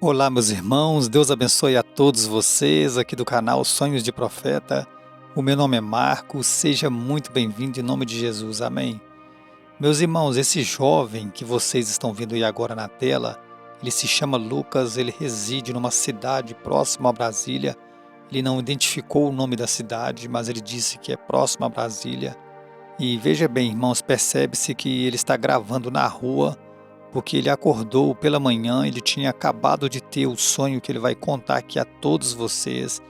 Olá, meus irmãos, Deus abençoe a todos vocês aqui do canal Sonhos de Profeta. O meu nome é Marcos, seja muito bem-vindo em nome de Jesus, amém. Meus irmãos, esse jovem que vocês estão vendo aí agora na tela, ele se chama Lucas, ele reside numa cidade próxima a Brasília. Ele não identificou o nome da cidade, mas ele disse que é próximo a Brasília. E veja bem, irmãos, percebe-se que ele está gravando na rua, porque ele acordou pela manhã, ele tinha acabado de ter o sonho que ele vai contar aqui a todos vocês.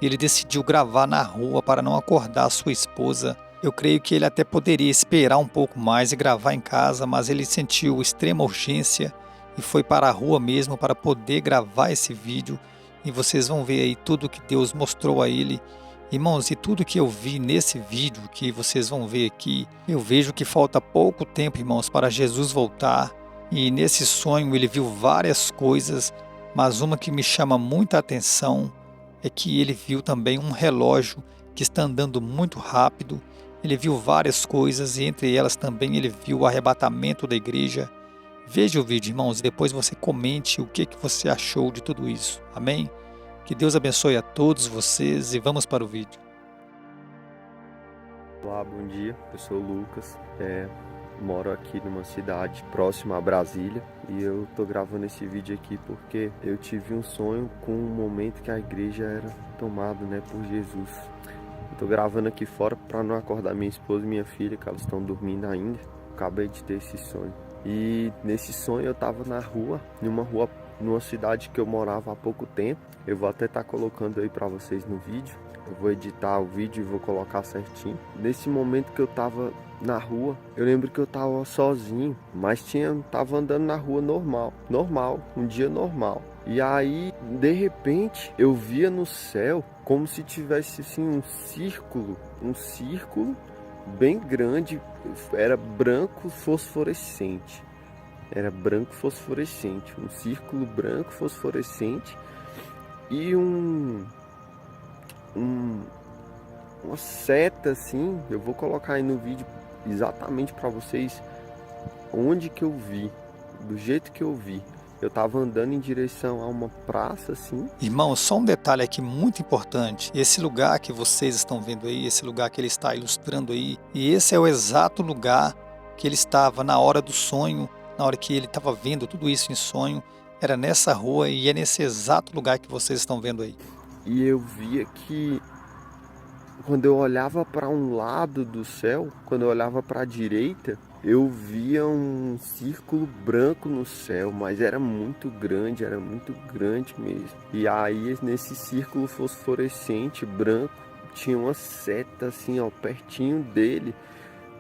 Ele decidiu gravar na rua para não acordar a sua esposa. Eu creio que ele até poderia esperar um pouco mais e gravar em casa, mas ele sentiu extrema urgência e foi para a rua mesmo para poder gravar esse vídeo. E vocês vão ver aí tudo que Deus mostrou a ele. Irmãos, e tudo que eu vi nesse vídeo que vocês vão ver aqui, eu vejo que falta pouco tempo, irmãos, para Jesus voltar. E nesse sonho ele viu várias coisas, mas uma que me chama muita atenção é que ele viu também um relógio que está andando muito rápido. Ele viu várias coisas e entre elas também ele viu o arrebatamento da igreja. Veja o vídeo, irmãos, e depois você comente o que você achou de tudo isso. Amém? Que Deus abençoe a todos vocês e vamos para o vídeo. Olá, bom dia, eu sou o Lucas, moro aqui numa cidade próxima a Brasília e eu tô gravando esse vídeo aqui porque eu tive um sonho com um momento que a igreja era tomada, por Jesus. Eu tô gravando aqui fora para não acordar minha esposa e minha filha, que elas estão dormindo ainda. Acabei de ter esse sonho. E nesse sonho eu tava na rua, numa cidade que eu morava há pouco tempo. Eu vou até estar colocando aí para vocês no vídeo. Eu vou editar o vídeo e vou colocar certinho. Nesse momento que eu tava na rua, eu lembro que eu tava sozinho, mas tava andando na rua normal, um dia normal. E aí, de repente, eu via no céu como se tivesse assim um círculo bem grande, era branco fosforescente. Um círculo branco fosforescente e uma seta assim. Eu vou colocar aí no vídeo exatamente para vocês onde que eu vi, do jeito que eu vi. Eu tava andando em direção a uma praça assim. Irmão, só um detalhe aqui muito importante. Esse lugar que vocês estão vendo aí, esse lugar que ele está ilustrando aí, e esse é o exato lugar que ele estava na hora do sonho, na hora que ele estava vendo tudo isso em sonho, era nessa rua e é nesse exato lugar que vocês estão vendo aí. E eu via que quando eu olhava para um lado do céu, quando eu olhava para a direita, eu via um círculo branco no céu, mas era muito grande mesmo. E aí nesse círculo fosforescente branco tinha uma seta assim, ó, pertinho dele,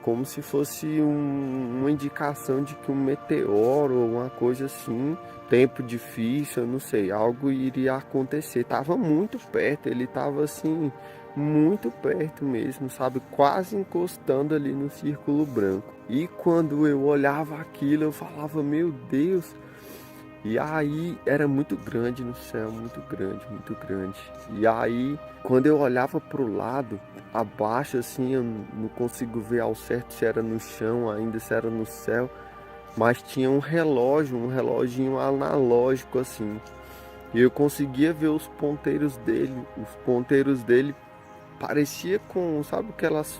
como se fosse uma indicação de que um meteoro ou uma coisa assim, tempo difícil, eu não sei, algo iria acontecer. Tava muito perto, ele tava assim, muito perto mesmo, sabe? Quase encostando ali no círculo branco. E quando eu olhava aquilo, eu falava, meu Deus. E aí era muito grande no céu, muito grande. E aí, quando eu olhava pro lado, abaixo assim, eu não consigo ver ao certo se era no chão ainda, se era no céu. Mas tinha um reloginho analógico assim. E eu conseguia ver os ponteiros dele. Os ponteiros dele parecia com, sabe aquelas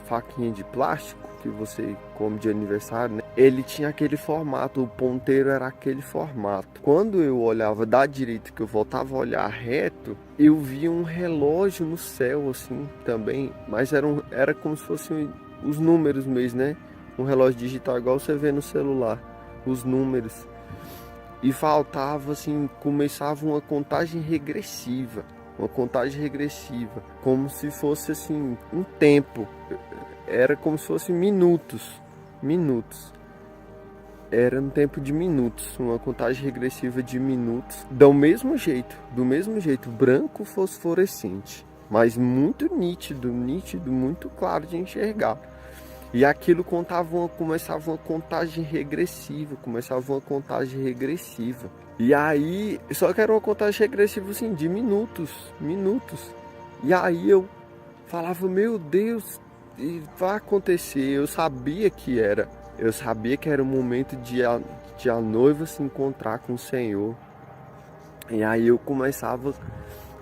faquinhas de plástico que você come de aniversário, né? Ele tinha aquele formato, o ponteiro era aquele formato. Quando eu olhava da direita, que eu voltava a olhar reto, eu via um relógio no céu assim também, mas era como se fossem os números mesmo, né? Um relógio digital igual você vê no celular, os números. E faltava assim, começava uma contagem regressiva, como se fosse assim um tempo. Era como se fosse minutos. Era um tempo de minutos, uma contagem regressiva de minutos, do mesmo jeito, branco fosforescente, mas muito nítido, muito claro de enxergar. E aquilo começava uma contagem regressiva. E aí, só que era uma contagem regressiva assim, de minutos. E aí eu falava, meu Deus, vai acontecer. Eu sabia que era o momento de a noiva se encontrar com o Senhor. E aí eu começava a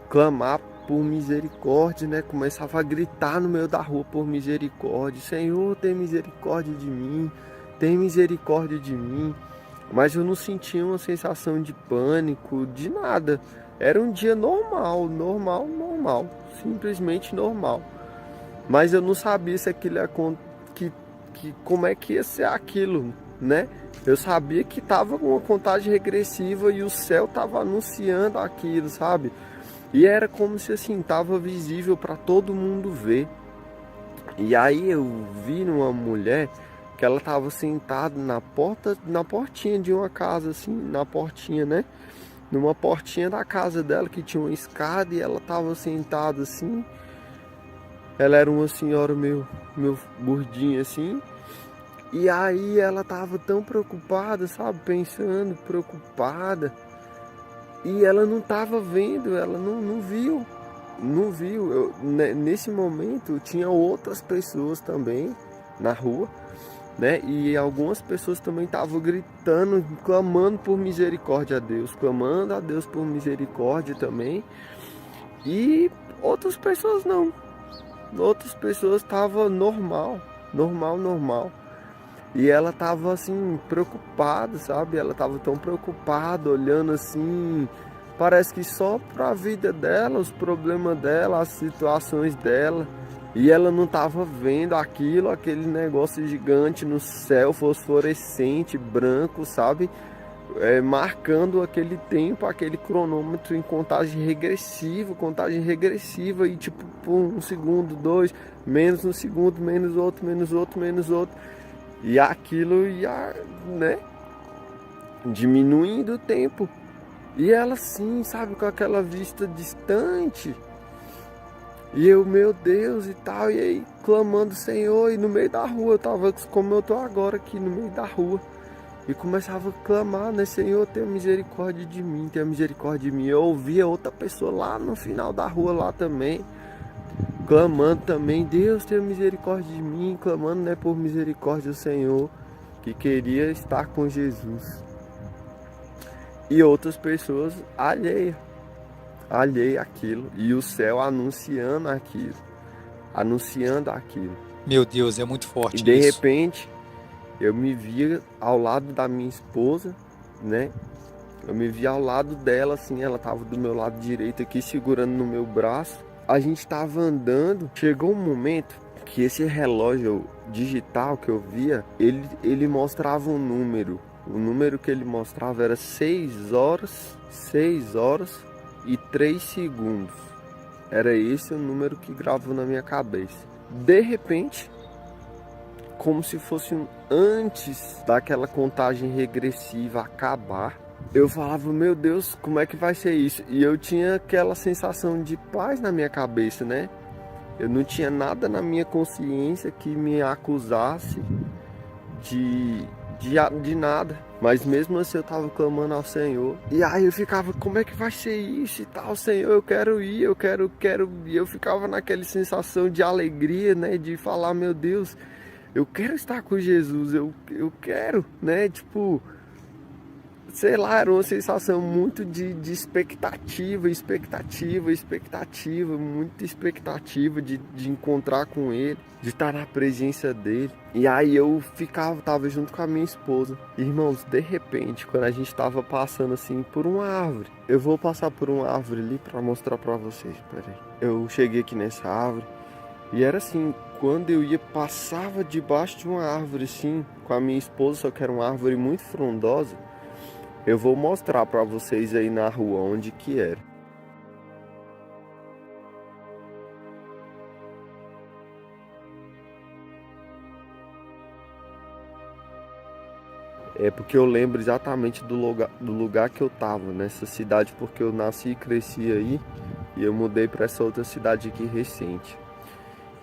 clamar por misericórdia, né? Começava a gritar no meio da rua por misericórdia. Senhor, tem misericórdia de mim, tem misericórdia de mim. Mas eu não sentia uma sensação de pânico, de nada. Era um dia normal, simplesmente normal. Mas eu não sabia se aquilo ia, como é que ia ser aquilo, né? Eu sabia que estava uma contagem regressiva e o céu estava anunciando aquilo, sabe? E era como se assim, estava visível para todo mundo ver. E aí eu vi uma mulher que ela estava sentada na portinha de uma casa, assim, na portinha, né? Numa portinha da casa dela que tinha uma escada e ela estava sentada assim. Ela era uma senhora meio gordinha assim. E aí ela estava tão preocupada, sabe? Pensando, preocupada. E ela não estava vendo, ela não viu. Não viu. Nesse momento tinha outras pessoas também na rua, né? E algumas pessoas também estavam gritando, clamando por misericórdia a Deus, clamando a Deus por misericórdia também. E outras pessoas não. Outras pessoas estavam normal. E ela estava assim, preocupada, sabe? Ela estava tão preocupada, olhando assim, parece que só para a vida dela, os problemas dela, as situações dela. E ela não estava vendo aquele negócio gigante no céu, fosforescente, branco, sabe? Marcando aquele tempo, aquele cronômetro em contagem regressiva e tipo, um segundo, dois, menos um segundo, menos outro. E aquilo ia, né, diminuindo o tempo. E ela sim, sabe, com aquela vista distante. E eu, meu Deus e tal, e aí clamando Senhor, e no meio da rua, eu tava como eu tô agora aqui no meio da rua. E começava a clamar, né, Senhor, tenha misericórdia de mim, tenha misericórdia de mim. Eu ouvia outra pessoa lá no final da rua lá também, clamando também, Deus tenha misericórdia de mim, clamando, né, por misericórdia do Senhor, que queria estar com Jesus. E outras pessoas alheia àquilo, e o céu anunciando aquilo. Meu Deus, é muito E forte de isso. repente, eu me via ao lado da minha esposa, né? Eu me via ao lado dela, assim, ela tava do meu lado direito aqui, segurando no meu braço. A gente tava andando, chegou um momento que esse relógio digital que eu via, ele mostrava um número. O número que ele mostrava era 6 horas e 3 segundos. Era esse o número que gravou na minha cabeça. De repente, como se fosse antes daquela contagem regressiva acabar, eu falava, meu Deus, como é que vai ser isso? E eu tinha aquela sensação de paz na minha cabeça, né? Eu não tinha nada na minha consciência que me acusasse de nada. Mas mesmo assim eu tava clamando ao Senhor. E aí eu ficava, como é que vai ser isso e tal, Senhor? Eu quero ir, eu quero. E eu ficava naquela sensação de alegria, né? De falar, meu Deus, eu quero estar com Jesus, eu quero, né? Tipo, sei lá, era uma sensação muito de expectativa, muita expectativa de encontrar com Ele, de estar na presença dEle. E aí eu tava junto com a minha esposa. Irmãos, de repente, quando a gente tava passando assim por uma árvore, eu vou passar por uma árvore ali para mostrar para vocês, peraí. Eu cheguei aqui nessa árvore e era assim, quando eu passava debaixo de uma árvore assim, com a minha esposa, só que era uma árvore muito frondosa. Eu vou mostrar para vocês aí na rua onde que era. É porque eu lembro exatamente do lugar que eu tava nessa cidade, porque eu nasci e cresci aí e eu mudei para essa outra cidade aqui recente.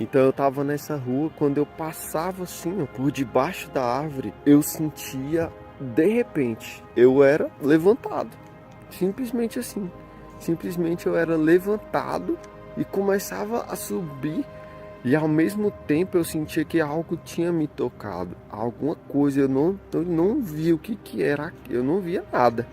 Então eu tava nessa rua, quando eu passava assim, ó, por debaixo da árvore, eu sentia, de repente, eu era levantado. Simplesmente assim. Simplesmente eu era levantado e começava a subir E ao mesmo tempo eu sentia que algo tinha me tocado, alguma coisa, eu não via o que era, eu não via nada,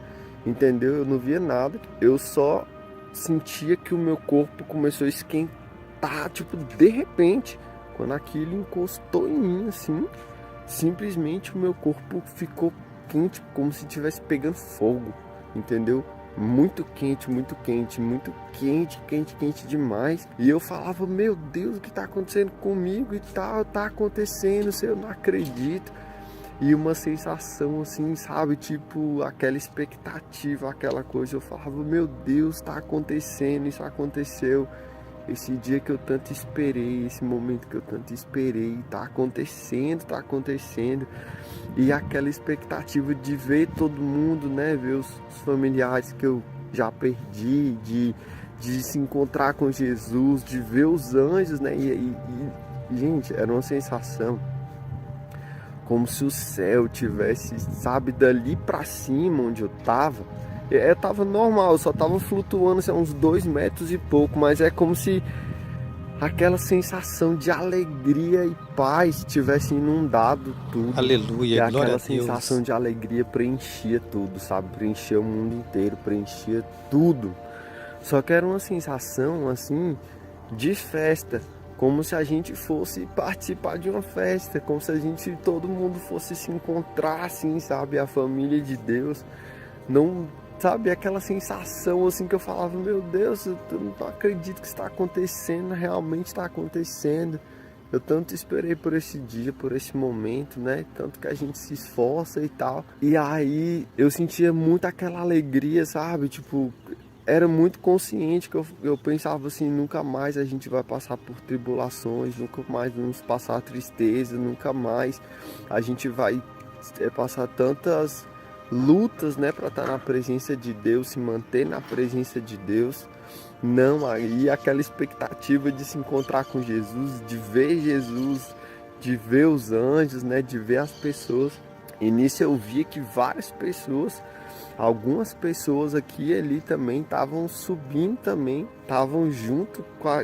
entendeu? Eu não via nada, eu só sentia que o meu corpo começou a esquentar, tipo, de repente, quando aquilo encostou em mim, assim, simplesmente o meu corpo ficou quente, como se estivesse pegando fogo, entendeu? Muito quente, muito quente, muito quente, quente, quente demais. E eu falava, meu Deus, o que tá acontecendo comigo e tal, tá acontecendo, eu não acredito. E uma sensação assim, sabe, tipo aquela expectativa, aquela coisa. Eu falava, meu Deus, tá acontecendo, isso aconteceu. Esse dia que eu tanto esperei, esse momento que eu tanto esperei, tá acontecendo, tá acontecendo. E aquela expectativa de ver todo mundo, né? Ver os familiares que eu já perdi, de se encontrar com Jesus, de ver os anjos, né? Gente, era uma sensação como se o céu tivesse, sabe, dali pra cima onde eu tava normal, eu só tava flutuando assim, uns 2 metros e pouco, mas é como se aquela sensação de alegria e paz tivesse inundado tudo. E Aleluia, glória aquela a sensação Deus. de alegria preenchia tudo, sabe? Preenchia o mundo inteiro, preenchia tudo. Só que era uma sensação assim de festa, como se a gente fosse participar de uma festa, como se a gente, todo mundo fosse se encontrar assim, sabe? A família de Deus. Não, sabe, aquela sensação assim que eu falava, meu Deus, eu não acredito que está acontecendo, realmente está acontecendo. Eu tanto esperei por esse dia, por esse momento, né? Tanto que a gente se esforça e tal. E aí eu sentia muito aquela alegria, sabe? Tipo, era muito consciente que eu pensava assim, nunca mais a gente vai passar por tribulações, nunca mais vamos passar tristeza, nunca mais a gente vai passar tantas lutas, né, para estar na presença de Deus, se manter na presença de Deus. Não, aí aquela expectativa de se encontrar com Jesus, de ver os anjos, né, de ver as pessoas. E nisso eu via que várias pessoas, algumas pessoas aqui e ali também estavam subindo também, estavam junto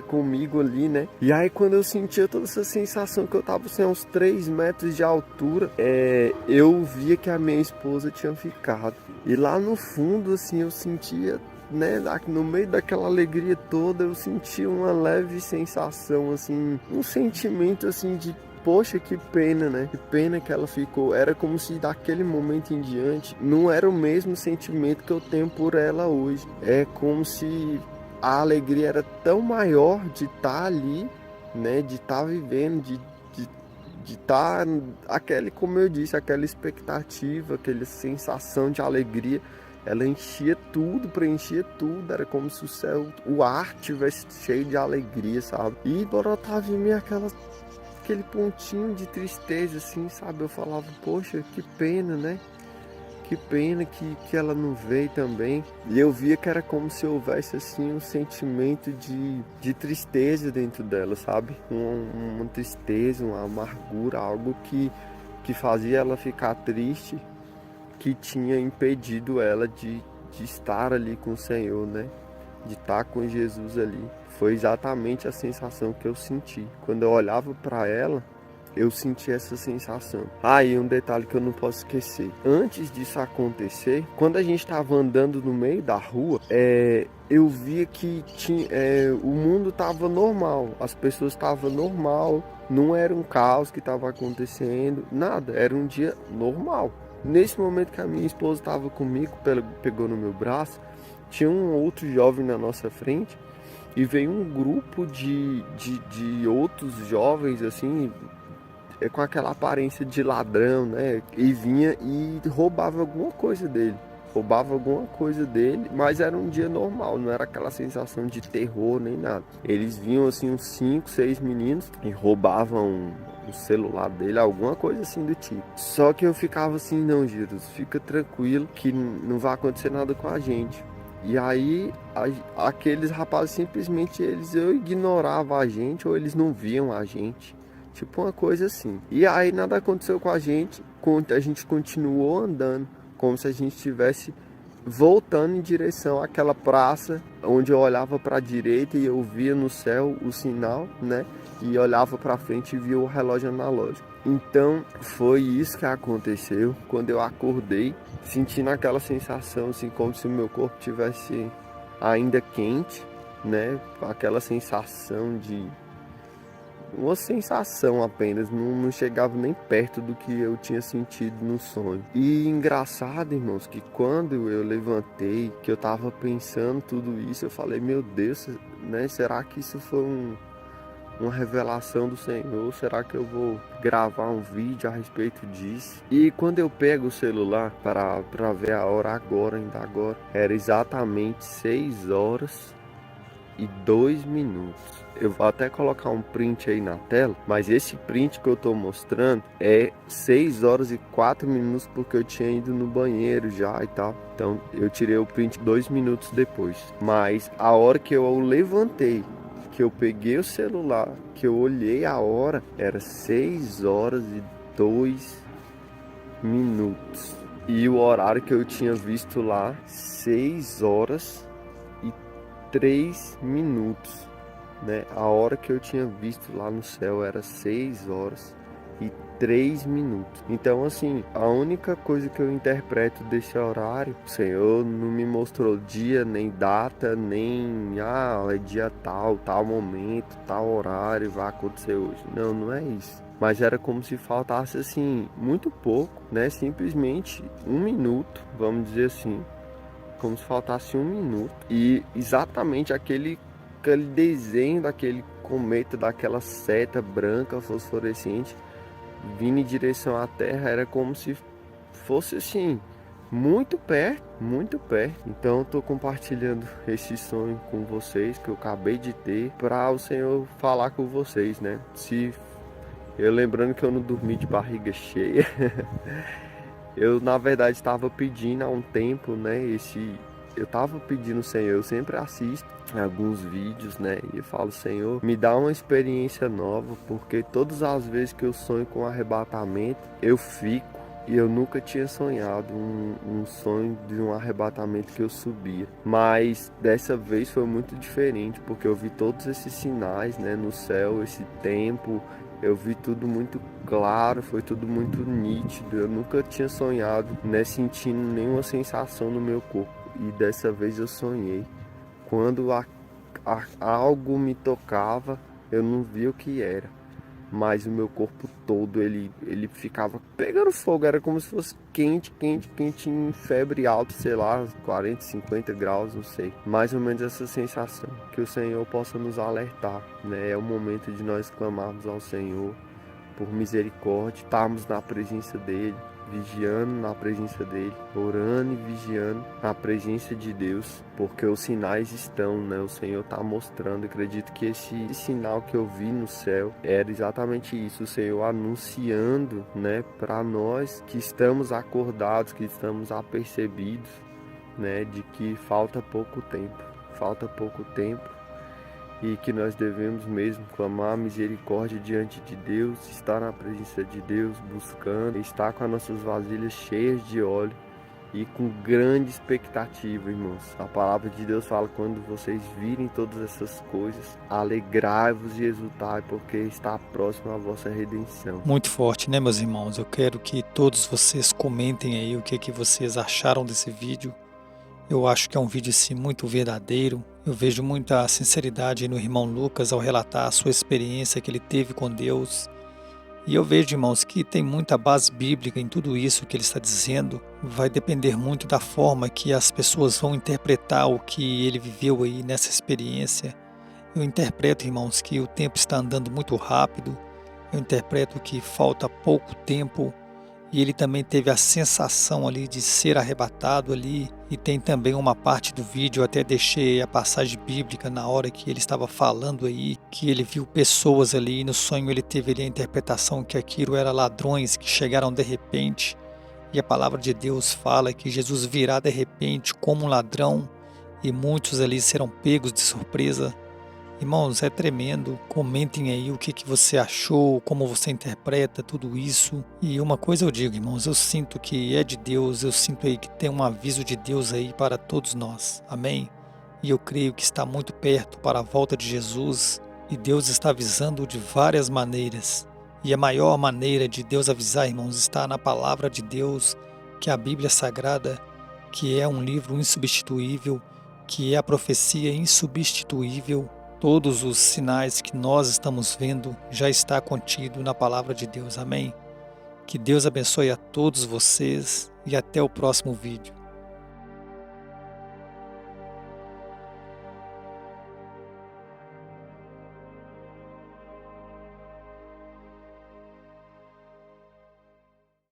comigo ali, né? E aí quando eu sentia toda essa sensação que eu tava assim, a uns 3 metros de altura, eu via que a minha esposa tinha ficado. E lá no fundo, assim, eu sentia, né, no meio daquela alegria toda, eu sentia uma leve sensação, assim, um sentimento assim de poxa, que pena, né? Que pena que ela ficou. Era como se daquele momento em diante não era o mesmo sentimento que eu tenho por ela hoje. É como se a alegria era tão maior de estar ali, né? De estar vivendo, de estar aquele, como eu disse, aquela expectativa, aquela sensação de alegria. Ela enchia tudo, preenchia tudo. Era como se o céu, o ar tivesse cheio de alegria, sabe? E brotava em mim aquele pontinho de tristeza, assim, sabe? Eu falava, poxa, que pena, né? Que pena que ela não veio também. E eu via que era como se houvesse, assim, um sentimento de tristeza dentro dela, sabe? Uma tristeza, uma amargura, algo que fazia ela ficar triste, que tinha impedido ela de estar ali com o Senhor, né? De estar com Jesus ali. Foi exatamente a sensação que eu senti. Quando eu olhava para ela, eu senti essa sensação. E um detalhe que eu não posso esquecer. Antes disso acontecer, quando a gente estava andando no meio da rua, eu via que o mundo estava normal. As pessoas estavam normal. Não era um caos que estava acontecendo. Nada. Era um dia normal. Nesse momento que a minha esposa estava comigo, pegou no meu braço, tinha um outro jovem na nossa frente e veio um grupo de outros jovens, assim, com aquela aparência de ladrão, né? E vinha e roubava alguma coisa dele. Mas era um dia normal, não era aquela sensação de terror nem nada. Eles vinham assim uns 5, 6 meninos e roubavam o celular dele, alguma coisa assim do tipo. Só que eu ficava assim, não, Jesus, fica tranquilo que não vai acontecer nada com a gente. E aí aqueles rapazes simplesmente eu ignorava a gente ou eles não viam a gente. Tipo uma coisa assim. E aí nada aconteceu com a gente continuou andando, como se a gente estivesse voltando em direção àquela praça onde eu olhava para a direita e eu via no céu o sinal, né? que olhava para frente e via o relógio analógico. Então foi isso que aconteceu. Quando eu acordei, sentindo aquela sensação assim, como se o meu corpo tivesse ainda quente, né? Aquela sensação de... uma sensação apenas, não chegava nem perto do que eu tinha sentido no sonho. E engraçado, irmãos, que quando eu levantei, que eu tava pensando tudo isso, eu falei, meu Deus, né? Será que isso foi uma revelação do Senhor? Será que eu vou gravar um vídeo a respeito disso? E quando eu pego o celular para ver a hora ainda agora, era exatamente 6h02. Eu vou até colocar um print aí na tela, mas esse print que eu tô mostrando é 6h04, porque eu tinha ido no banheiro já e tal. Então eu tirei o print 2 minutos depois. Mas a hora que eu levantei, que eu peguei o celular, que eu olhei a hora, era 6h02. E o horário que eu tinha visto lá, 6h03, né? A hora que eu tinha visto lá no céu era 6h03. Então, assim, a única coisa que eu interpreto desse horário, o Senhor não me mostrou dia, nem data, nem é dia tal momento, tal horário vai acontecer hoje. Não é isso. Mas era como se faltasse, assim, muito pouco, né? Simplesmente 1 minuto, vamos dizer assim. Como se faltasse 1 minuto. E exatamente aquele desenho daquele cometa, daquela seta branca fosforescente vindo em direção à Terra, era como se fosse assim, muito perto, muito perto. Então eu tô compartilhando esse sonho com vocês que eu acabei de ter, para o Senhor falar com vocês, né? Lembrando que eu não dormi de barriga cheia. Eu na verdade estava pedindo há um tempo, né? Eu tava pedindo, Senhor, eu sempre assisto alguns vídeos, né? E eu falo, Senhor, me dá uma experiência nova, porque todas as vezes que eu sonho com arrebatamento, eu fico. E eu nunca tinha sonhado um sonho de um arrebatamento que eu subia. Mas dessa vez foi muito diferente, porque eu vi todos esses sinais, né, no céu, esse tempo. Eu vi tudo muito claro, foi tudo muito nítido. Eu nunca tinha sonhado, né, sentindo nenhuma sensação no meu corpo. E dessa vez eu sonhei. Quando algo me tocava, eu não via o que era. Mas o meu corpo todo, ele ficava pegando fogo. Era como se fosse quente, em febre alta, sei lá, 40, 50 graus, não sei. Mais ou menos essa sensação. Que o Senhor possa nos alertar, né? É o momento de nós clamarmos ao Senhor por misericórdia, estarmos na presença dEle, vigiando na presença dEle, orando e vigiando na presença de Deus, porque os sinais estão, né? O Senhor está mostrando. Acredito que esse sinal que eu vi no céu era exatamente isso, o Senhor anunciando, né, para nós que estamos acordados, que estamos apercebidos, né, de que falta pouco tempo, e que nós devemos mesmo clamar misericórdia diante de Deus, estar na presença de Deus, buscando, estar com as nossas vasilhas cheias de óleo e com grande expectativa, irmãos. A palavra de Deus fala: quando vocês virem todas essas coisas, alegrai-vos e exultai, porque está próxima a vossa redenção. Muito forte, né, meus irmãos? Eu quero que todos vocês comentem aí o que vocês acharam desse vídeo. Eu acho que é um vídeo assim, muito verdadeiro. Eu vejo muita sinceridade no irmão Lucas ao relatar a sua experiência que ele teve com Deus. E eu vejo, irmãos, que tem muita base bíblica em tudo isso que ele está dizendo. Vai depender muito da forma que as pessoas vão interpretar o que ele viveu aí nessa experiência. Eu interpreto, irmãos, que o tempo está andando muito rápido. Eu interpreto que falta pouco tempo. E ele também teve a sensação ali de ser arrebatado ali. E tem também uma parte do vídeo, eu até deixei a passagem bíblica na hora que ele estava falando aí, que ele viu pessoas ali e no sonho ele teve ali a interpretação que aquilo era ladrões que chegaram de repente. E a palavra de Deus fala que Jesus virá de repente como um ladrão e muitos ali serão pegos de surpresa. Irmãos, é tremendo. Comentem aí o que você achou, como você interpreta tudo isso. E uma coisa eu digo, irmãos, eu sinto que é de Deus, eu sinto aí que tem um aviso de Deus aí para todos nós. Amém? E eu creio que está muito perto para a volta de Jesus. E Deus está avisando de várias maneiras. E a maior maneira de Deus avisar, irmãos, está na palavra de Deus, que é a Bíblia Sagrada, que é um livro insubstituível, que é a profecia insubstituível. Todos os sinais que nós estamos vendo já está contido na palavra de Deus. Amém? Que Deus abençoe a todos vocês e até o próximo vídeo.